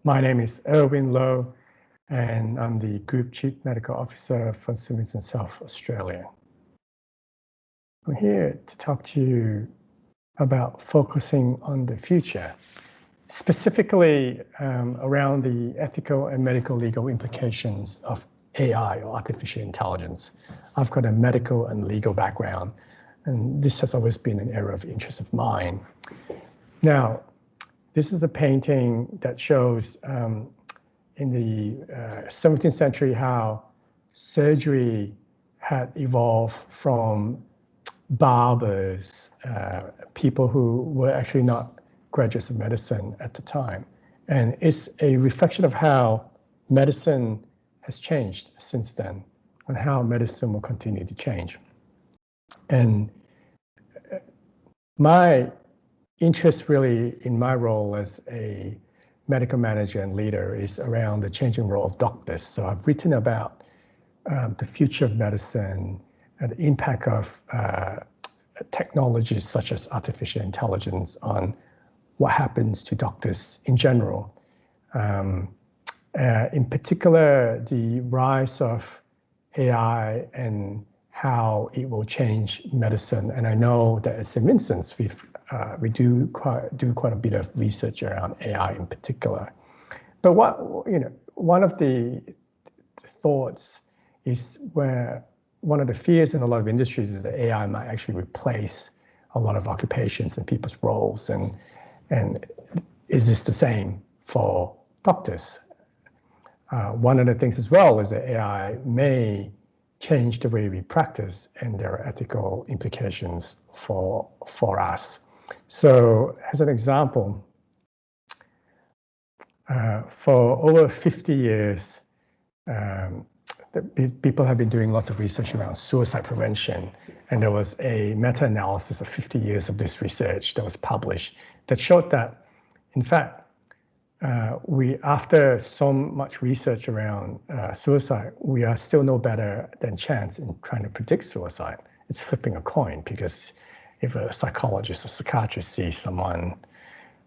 My name is Erwin Loh, and I'm the Group Chief Medical Officer for Simmons & South Australia. I'm here to talk to you about focusing on the future, specifically around the ethical and medical legal implications of AI, or artificial intelligence. I've got a medical and legal background, and this has always been an area of interest of mine. Now, this is a painting that shows in the 17th century how surgery had evolved from barbers, people who were actually not graduates of medicine at the time. And it's a reflection of how medicine has changed since then, and how medicine will continue to change. And my interest really in my role as a medical manager and leader is around the changing role of doctors. So I've written about the future of medicine and the impact of technologies such as artificial intelligence on what happens to doctors in general. In particular, the rise of AI and how it will change medicine. And I know that at St. Vincent's, we do quite a bit of research around AI in particular. But one of the thoughts is where one of the fears in a lot of industries is that AI might actually replace a lot of occupations and people's roles. And is this the same for doctors? One of the things as well is that AI may change the way we practice, and there are ethical implications for us. So as an example, for over 50 years, people have been doing lots of research around suicide prevention. And there was a meta-analysis of 50 years of this research that was published that showed that, in fact, after so much research around suicide, we are still no better than chance in trying to predict suicide. It's flipping a coin, because if a psychologist or psychiatrist sees someone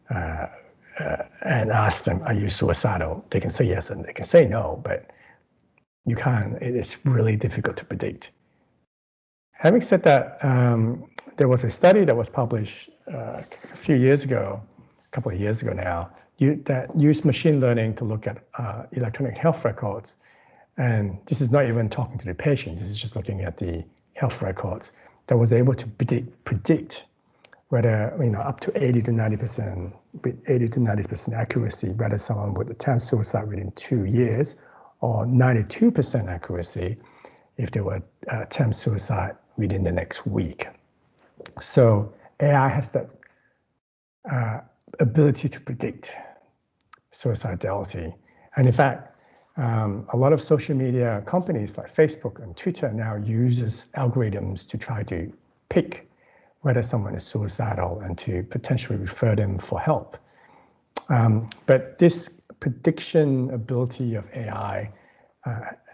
and asks them, are you suicidal? They can say yes and they can say no, but you can't, it's really difficult to predict. Having said that, there was a study that was published a few years ago, a couple of years ago now, that used machine learning to look at electronic health records. And this is not even talking to the patient, this is just looking at the health records, that was able to predict whether, up to 80 to 90% accuracy, whether someone would attempt suicide within 2 years, or 92% accuracy if they would attempt suicide within the next week. So AI has that ability to predict suicidality. And in fact, a lot of social media companies like Facebook and Twitter now uses algorithms to try to pick whether someone is suicidal and to potentially refer them for help. But this prediction ability of AI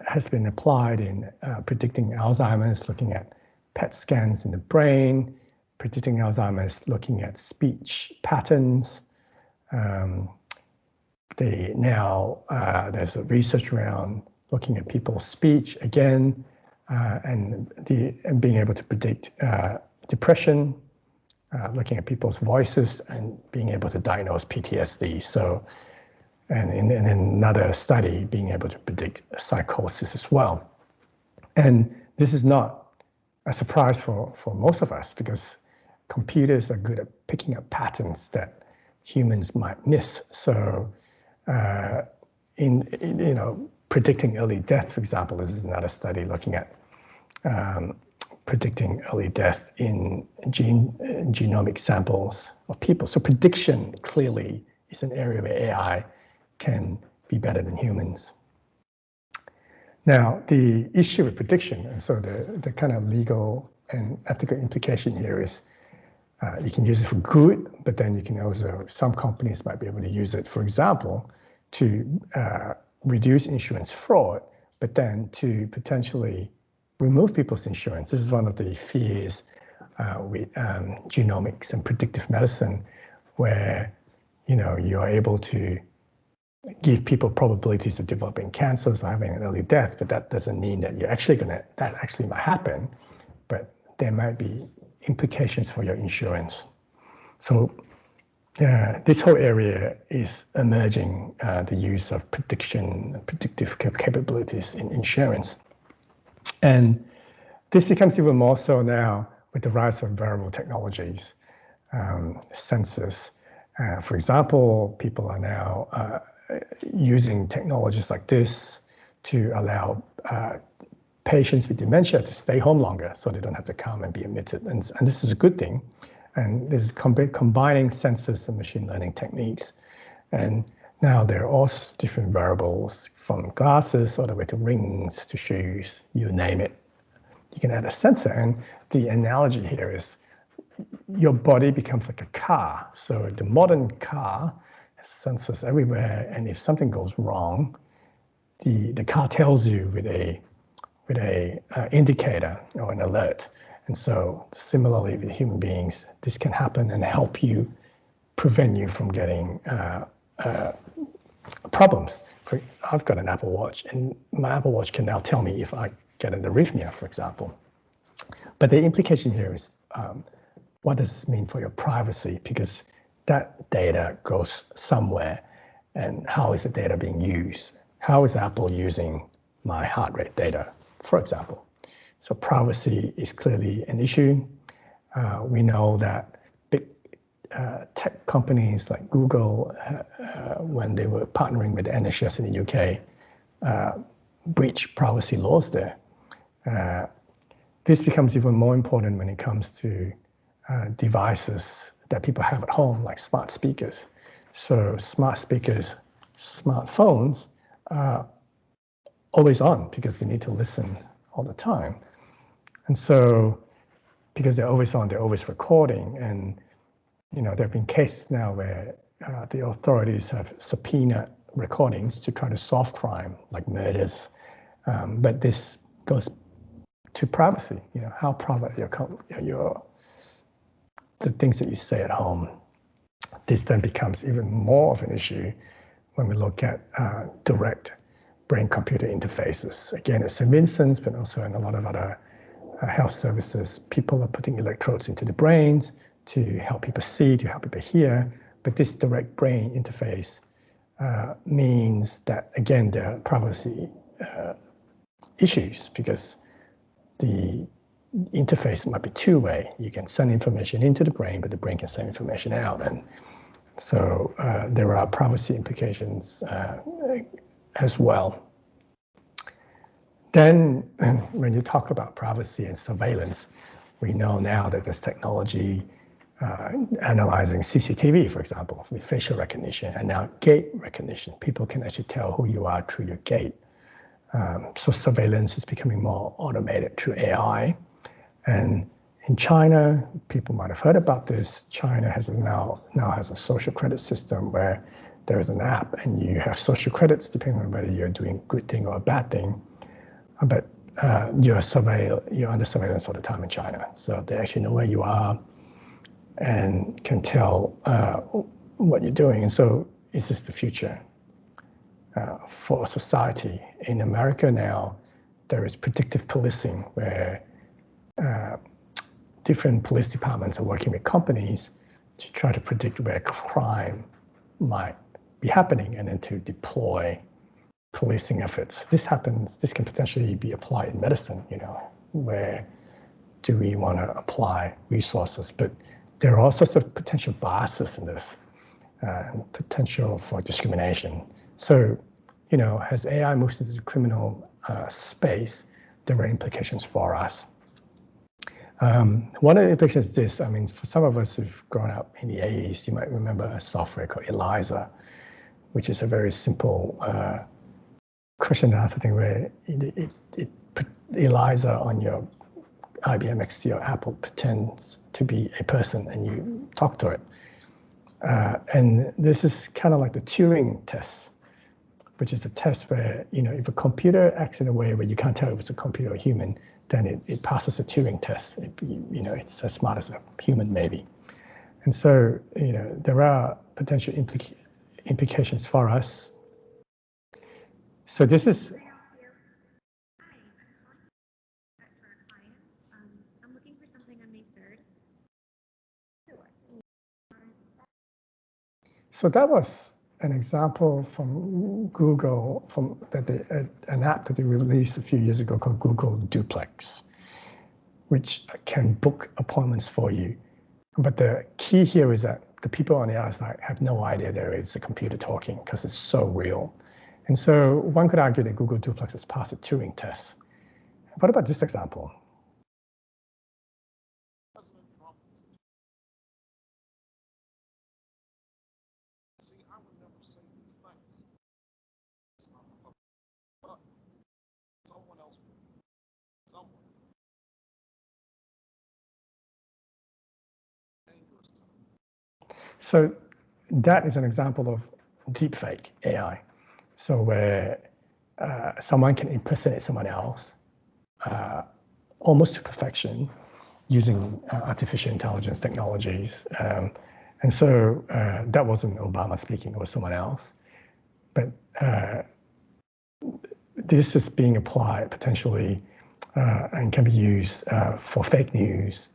has been applied in predicting Alzheimer's, looking at PET scans in the brain, predicting Alzheimer's, looking at speech patterns. There's research around looking at people's speech again, and being able to predict depression, looking at people's voices and being able to diagnose PTSD. So, and in another study, being able to predict psychosis as well. And this is not a surprise for most of us, because computers are good at picking up patterns that humans might miss. So predicting early death, for example, this is another study looking at predicting early death in genomic samples of people. So prediction clearly is an area where AI can be better than humans. Now, the issue with prediction, and so the kind of legal and ethical implication here is you can use it for good, but then you can also, some companies might be able to use it, for example, to reduce insurance fraud, but then to potentially remove people's insurance. This is one of the fears with genomics and predictive medicine, where you are able to give people probabilities of developing cancers or having an early death, but that doesn't mean that that actually might happen, but there might be implications for your insurance. So this whole area is emerging, the use of predictive capabilities in insurance. And this becomes even more so now with the rise of wearable technologies, sensors. For example, people are now using technologies like this to allow patients with dementia to stay home longer so they don't have to come and be admitted. And this is a good thing. And this is combining sensors and machine learning techniques. And now there are all different wearables, from glasses all the way to rings to shoes, you name it. You can add a sensor. And the analogy here is your body becomes like a car. So the modern car has sensors everywhere. And if something goes wrong, the car tells you with a indicator or an alert. And so similarly with human beings, this can happen and help you, prevent you from getting problems. I've got an Apple Watch, and my Apple Watch can now tell me if I get an arrhythmia, for example. But the implication here is, what does this mean for your privacy? Because that data goes somewhere, and how is the data being used? How is Apple using my heart rate data, for example? So privacy is clearly an issue. We know that big tech companies like Google, when they were partnering with the NHS in the UK, breached privacy laws there. This becomes even more important when it comes to devices that people have at home, like smart speakers. So smart speakers, smartphones are always on because they need to listen all the time. And so, because they're always on, they're always recording. And, there have been cases now where the authorities have subpoenaed recordings to try to solve crime, like murders. But this goes to privacy. How private the things that you say at home. This then becomes even more of an issue when we look at direct brain-computer interfaces. Again, at St. Vincent's, but also in a lot of other health services, people are putting electrodes into the brains to help people see, to help people hear. But this direct brain interface means that, again, there are privacy issues, because the interface might be two-way. You can send information into the brain, but the brain can send information out. And so there are privacy implications as well. Then when you talk about privacy and surveillance, we know now that there's technology analyzing CCTV, for example, with facial recognition, and now gait recognition. People can actually tell who you are through your gait. So surveillance is becoming more automated through AI. And in China, people might have heard about this. China has now has a social credit system where there is an app, and you have social credits depending on whether you're doing a good thing or a bad thing. But you're under surveillance all the time in China. So they actually know where you are and can tell what you're doing. And so is this the future for society? In America now, there is predictive policing, where different police departments are working with companies to try to predict where crime might be happening, and then to deploy policing efforts. This can potentially be applied in medicine, where do we want to apply resources? But there are all sorts of potential biases in this, potential for discrimination. So, as AI moves into the criminal space, there are implications for us. One of the implications is this. For some of us who've grown up in the 80s, you might remember a software called ELIZA, which is a very simple question and answer thing, where it put ELIZA on your IBM XT or Apple pretends to be a person, and you talk to it. And this is kind of like the Turing test, which is a test where, if a computer acts in a way where you can't tell if it's a computer or a human, then it passes the Turing test. It's as smart as a human, maybe. And so, there are potential implications for us So this is, I'm looking for something on May 3rd. so that was an example from Google, an app that they released a few years ago called Google Duplex, which can book appointments for you. But the key here is that the people on the other side have no idea there is a computer talking because it's so real. And so one could argue that Google Duplex has passed a Turing test. What about this example? See, I would never say these things. But someone else would. Someone. Dangerous time. So that is an example of deepfake AI. So where someone can impersonate someone else almost to perfection using artificial intelligence technologies. And so that wasn't Obama speaking, it was someone else. But this is being applied potentially and can be used for fake news.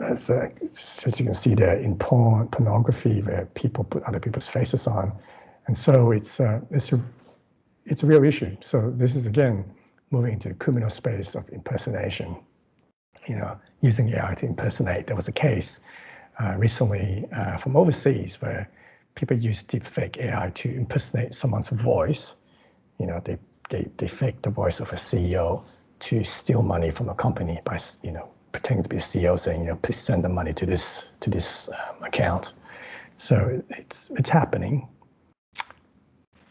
As you can see there in pornography, where people put other people's faces on. And so it's a real issue. So this is, again, moving into the criminal space of impersonation, using AI to impersonate. There was a case recently from overseas where people use deepfake AI to impersonate someone's voice. They fake the voice of a CEO to steal money from a company by, pretending to be a CEO saying, please send the money to this account. So it's happening.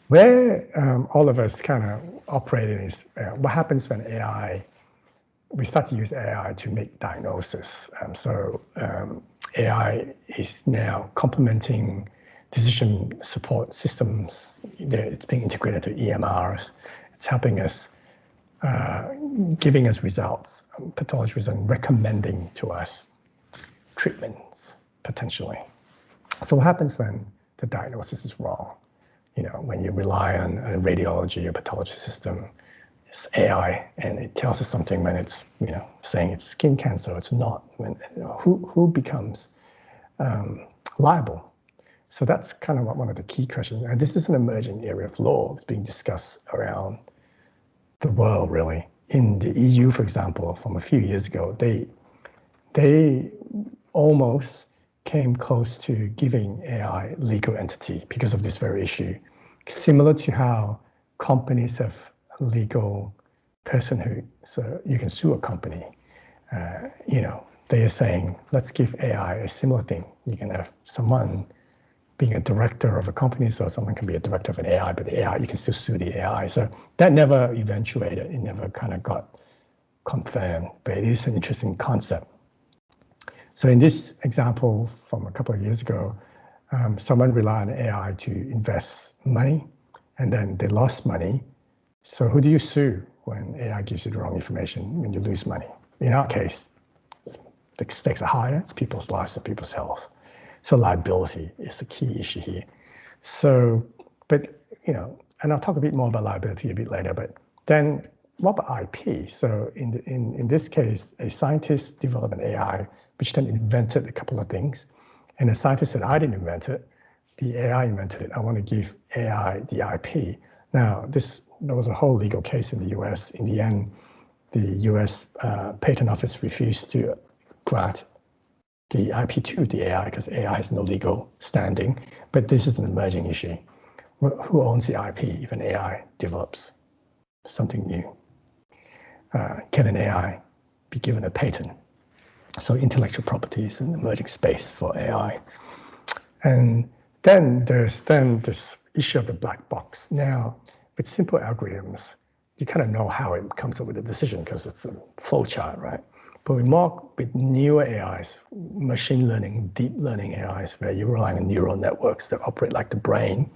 Where all of us kind of operate in is what happens when we start to use AI to make diagnosis. AI is now complementing decision support systems. It's being integrated to EMRs. It's helping us, giving us results, pathology results, and recommending to us treatments, potentially. So what happens when the diagnosis is wrong? When you rely on a radiology or pathology system, it's AI, and it tells us something when it's, saying it's skin cancer, it's not. Who becomes liable? So that's kind of one of the key questions. And this is an emerging area of law. It's being discussed around the world, really. In the EU, for example, from a few years ago, they almost came close to giving AI legal entity because of this very issue. Similar to how companies have legal personhood, so you can sue a company. They are saying, let's give AI a similar thing. You can have someone being a director of a company, so someone can be a director of an AI, but the AI, you can still sue the AI. So that never eventuated. It never kind of got confirmed, but it is an interesting concept. So in this example from a couple of years ago, someone relied on AI to invest money, and then they lost money. So who do you sue when AI gives you the wrong information, when you lose money? In our case, the stakes are higher. It's people's lives and people's health. So liability is the key issue here. So, and I'll talk a bit more about liability a bit later, but then what about IP? So in this case, a scientist developed an AI, which then invented a couple of things. And the scientist said, I didn't invent it. The AI invented it. I want to give AI the IP. Now, there was a whole legal case in the US. In the end, the US Patent Office refused to grant the IP to the AI because AI has no legal standing. But this is an emerging issue. Who owns the IP if an AI develops something new? Can an AI be given a patent? So intellectual property is an emerging space for AI. And then there's this issue of the black box. Now, with simple algorithms, you kind of know how it comes up with a decision because it's a flow chart, right? But with newer AIs, machine learning, deep learning AIs, where you're relying on neural networks that operate like the brain,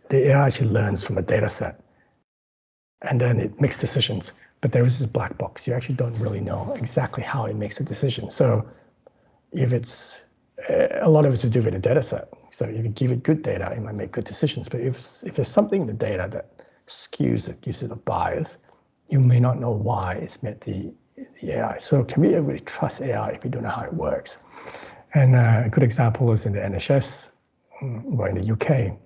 the AI actually learns from a data set, and then it makes decisions. But there is this black box. You actually don't really know exactly how it makes a decision. So if it's, a lot of it's to do with the data set. So if you give it good data, it might make good decisions. But if there's something in the data that skews it, gives it a bias, you may not know why it's met the AI. So can we really trust AI if we don't know how it works? And a good example is in the NHS, or in the UK.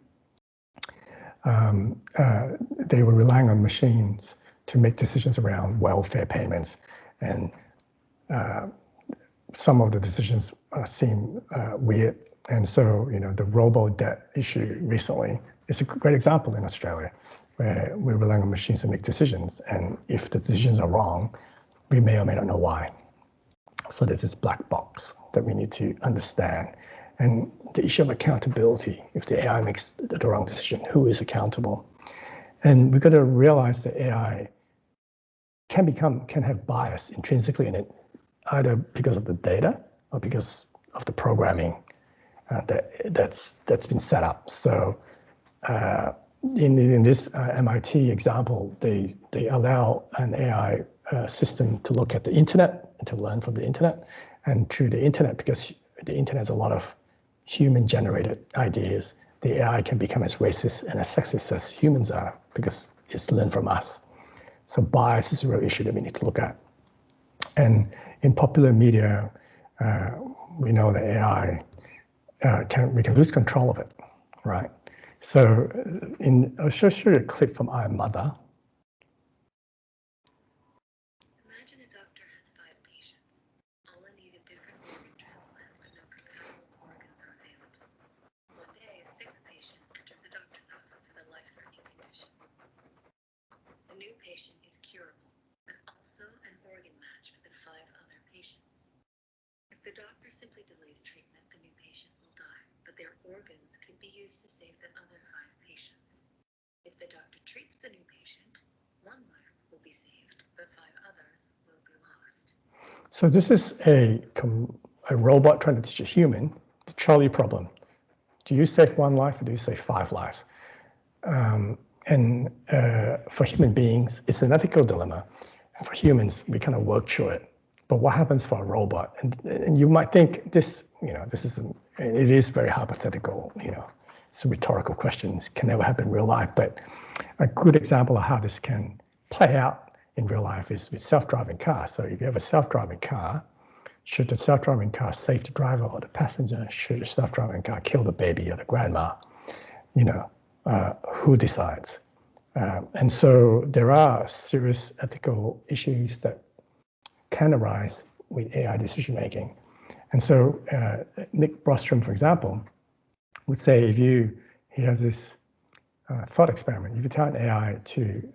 They were relying on machines to make decisions around welfare payments, and some of the decisions seem weird. And so, the robo-debt issue recently is a great example in Australia, where we're relying on machines to make decisions. And if the decisions are wrong, we may or may not know why. So there's this black box that we need to understand. And the issue of accountability, if the AI makes the wrong decision, who is accountable? And we've got to realize that AI can have bias intrinsically in it, either because of the data or because of the programming that's been set up. So in this MIT example, they allow an AI system to look at the internet and to learn from the internet. And through the internet, because the internet has a lot of human-generated ideas, the AI can become as racist and as sexist as humans are because it's learned from us. So bias is a real issue that we need to look at. And in popular media, we know that AI, we can lose control of it, right? So I'll show you a clip from Our Mother. Imagine a doctor has 5 patients, all in need of different organ transplants, but no compatible organs are available. One day, a 6th patient enters the doctor's office with a life-threatening condition. The new patient is curable, but also an organ match for the 5 other patients. If the doctor simply delays treatment, the new patient will die, but their organs could be used to save the other 5 patients. If the doctor treats the new patient, 1 life will be saved, but 5 others will be lost. So this is a robot trying to teach a human the trolley problem. Do you save 1 life or do you save 5 lives? And for human beings, it's an ethical dilemma. And for humans, we kind of work through it. But what happens for a robot? And you might think it is very hypothetical, it's a rhetorical question. It can never happen in real life. But a good example of how this can play out in real life is with self-driving cars. So if you have a self-driving car, should the self-driving car save the driver or the passenger? Should the self-driving car kill the baby or the grandma? Who decides? And so there are serious ethical issues that can arise with AI decision making. And so Nick Bostrom, for example, would say he has this thought experiment. If you tell an AI to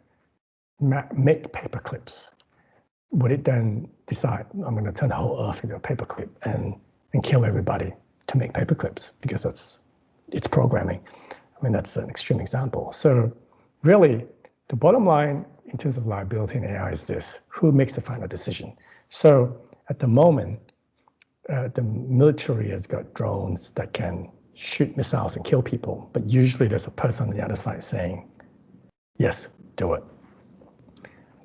make paper clips, would it then decide, I'm going to turn the whole earth into a paperclip and kill everybody to make paper clips because it's programming? I mean, that's an extreme example. So really, the bottom line in terms of liability in AI is this: who makes the final decision? So at the moment, the military has got drones that can shoot missiles and kill people, but usually there's a person on the other side saying, yes, do it.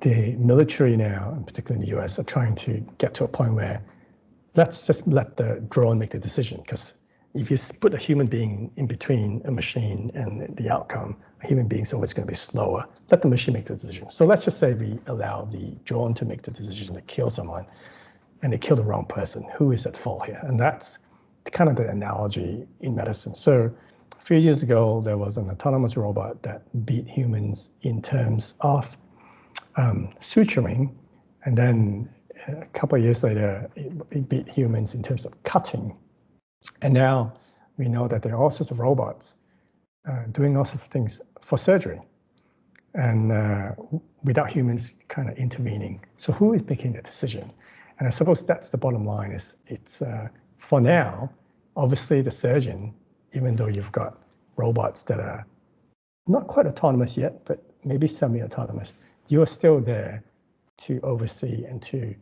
The military now, and particularly in the US, are trying to get to a point where let's just let the drone make the decision, because if you put a human being in between a machine and the outcome, a human being is always going to be slower. Let the machine make the decision. So let's just say we allow the drone to make the decision to kill someone, and they kill the wrong person. Who is at fault here? And that's kind of the analogy in medicine. So a few years ago, there was an autonomous robot that beat humans in terms of suturing, and then a couple of years later, it beat humans in terms of cutting. And now we know that there are all sorts of robots doing all sorts of things for surgery, and without humans kind of intervening. So who is making the decision? And I suppose that's the bottom line. It's for now, obviously the surgeon, even though you've got robots that are not quite autonomous yet, but maybe semi-autonomous, you're still there to oversee and to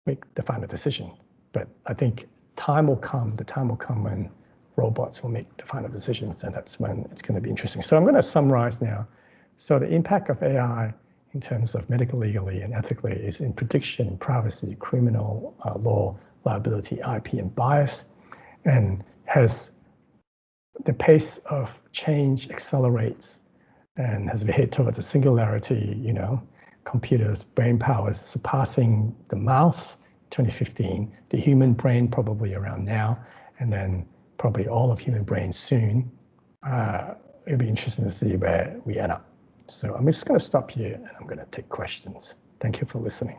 make the final decision. But I think the time will come when robots will make the final decisions, and that's when it's going to be interesting. So I'm going to summarize now. So the impact of AI in terms of medical legally and ethically is in prediction, privacy, criminal law, liability, IP, and bias, and has the pace of change accelerates, and as we head towards a singularity, computers, brain powers surpassing the mouse, 2015, the human brain probably around now, and then probably all of human brains soon. It'll be interesting to see where we end up. So I'm just going to stop here and I'm going to take questions. Thank you for listening.